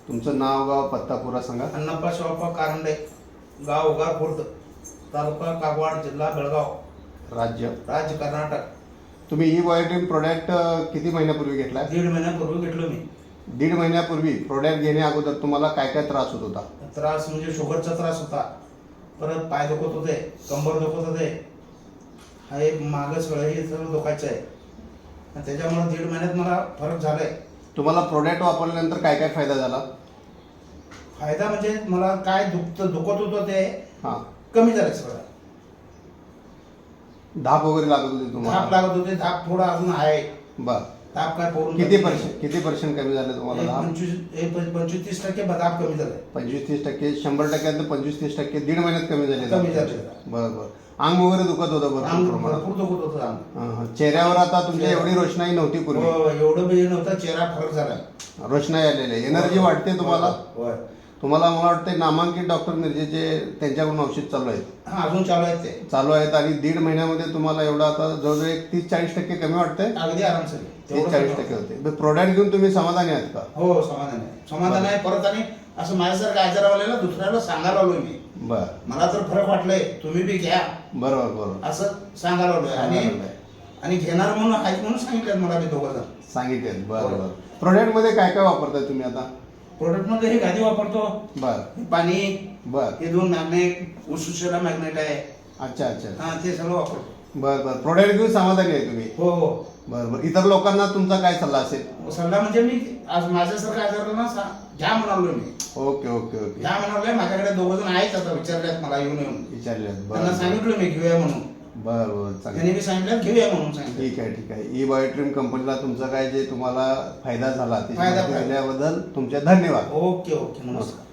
तुमचं नाव गाव पत्ता पुरा सांगा. अण्णाप्पा शिवाप्पा कारंडे, गाव उगार खुर्द, तालुका कागवाड, जिल्हा बेळगाव, राज्य कर्नाटक. तुम्ही ई बायोटीन प्रोडक्ट किती महिन्यापूर्वी घेतला? 1.5 महिन्यापूर्वी घेतलो मी. 1.5 महिन्यापूर्वी प्रोडक्ट घेण्या अगोदर तुम्हाला काय काय त्रास होत होता? त्रास म्हणजे शुगरचा त्रास होता, परत पाय दुखत होते, कंबर दुखत होते, हे मागं सगळं हे सगळं दुखायचं आहे. आणि त्याच्यामुळे 1.5 महिन्यात मला फरक झालाय. तुम्हाला प्रोडक्ट वापरल्यानंतर काय काय फायदा झाला? फायदा म्हणजे मला काय दुखत होतं ते हां. कमी झालं सगळं. धाप वगैरे लागत होती धाप तुम्हाला? लागत होते, धाप थोडा अजून आहे. बर. धाप काय पोरून किती पर्सेंट कमी झाले तुम्हाला धाप? 25-30% धाप कमी झालाय. 25-30%, 100%, 25-30%, 1.5 महिन्यात कमी झाले. कमी झाले. बरं. अंग वगैरे दुखत होतं भरपूर प्रमाणात? भरपूर दुखत होतं अंग. चेहऱ्यावर आता तुमच्या एवढी रोषणाई नव्हती पूर्वी? एवढं बिल नव्हतं, चेहरा फरक झालाय. रोषणाई आलेली आहे, एनर्जी वाटते तुम्हाला? होय. तुम्हाला मला वाटतं नामांकित डॉक्टर मिरजेचे त्यांच्याकडून औषध चालू आहेत? हा, अजून चालू आहेत ते. चालू आहेत. आणि 1.5 महिन्यामध्ये तुम्हाला एवढं आता जवळजवळ 30-40% कमी वाटतंय? अगदी आरामशीर. 30-40% होते. प्रोडक्ट घेऊन तुम्ही समाधानी आहात का? हो, समाधान आहे. परत आणि असं माझ्यासारखं आजारावाल्याला दुसऱ्याला सांगायला आलोय मी. बर. मला जर फरक वाटलंय, तुम्ही बी घ्या. बरोबर. असं सांगायला आलोय. आणि घेणार म्हणून आहेत म्हणून सांगितलं मला बी दोघं जण. सांगितले. बरोबर. प्रोडक्ट मध्ये काय काय वापरताय तुम्ही आता? प्रोडक्ट मध्ये हे गादी वापरतो. बर. हे पाणी. बर. हे 2 मॅग्नेट, उशिरा मॅग्नेट आहे. अच्छा. हा, ते सगळं वापरतो. बर. प्रोडक्ट घेऊन समाधानी आहे तुम्ही? हो. बरोबर. इतर लोकांना तुमचा काय सल्ला असेल? सल्ला म्हणजे मी आज माझ्यासारखं आजाराला घ्या म्हणालोय मी. ओके. घ्या म्हणालोय. माझ्याकडे दोघं जण आहेत, आता विचारल्यात मला येऊन विचारले. त्यांना सांगितलं मी घेऊया म्हणून. बरोबर. त्यांनी मी सांगितलं घेऊया म्हणून सांगितलं. ठीक आहे. ई बायोट्रीम कंपनीला तुमचा काय जे तुम्हाला फायदा झाला ते फायदा दिल्याबद्दल तुमचे धन्यवाद. ओके. नमस्कार.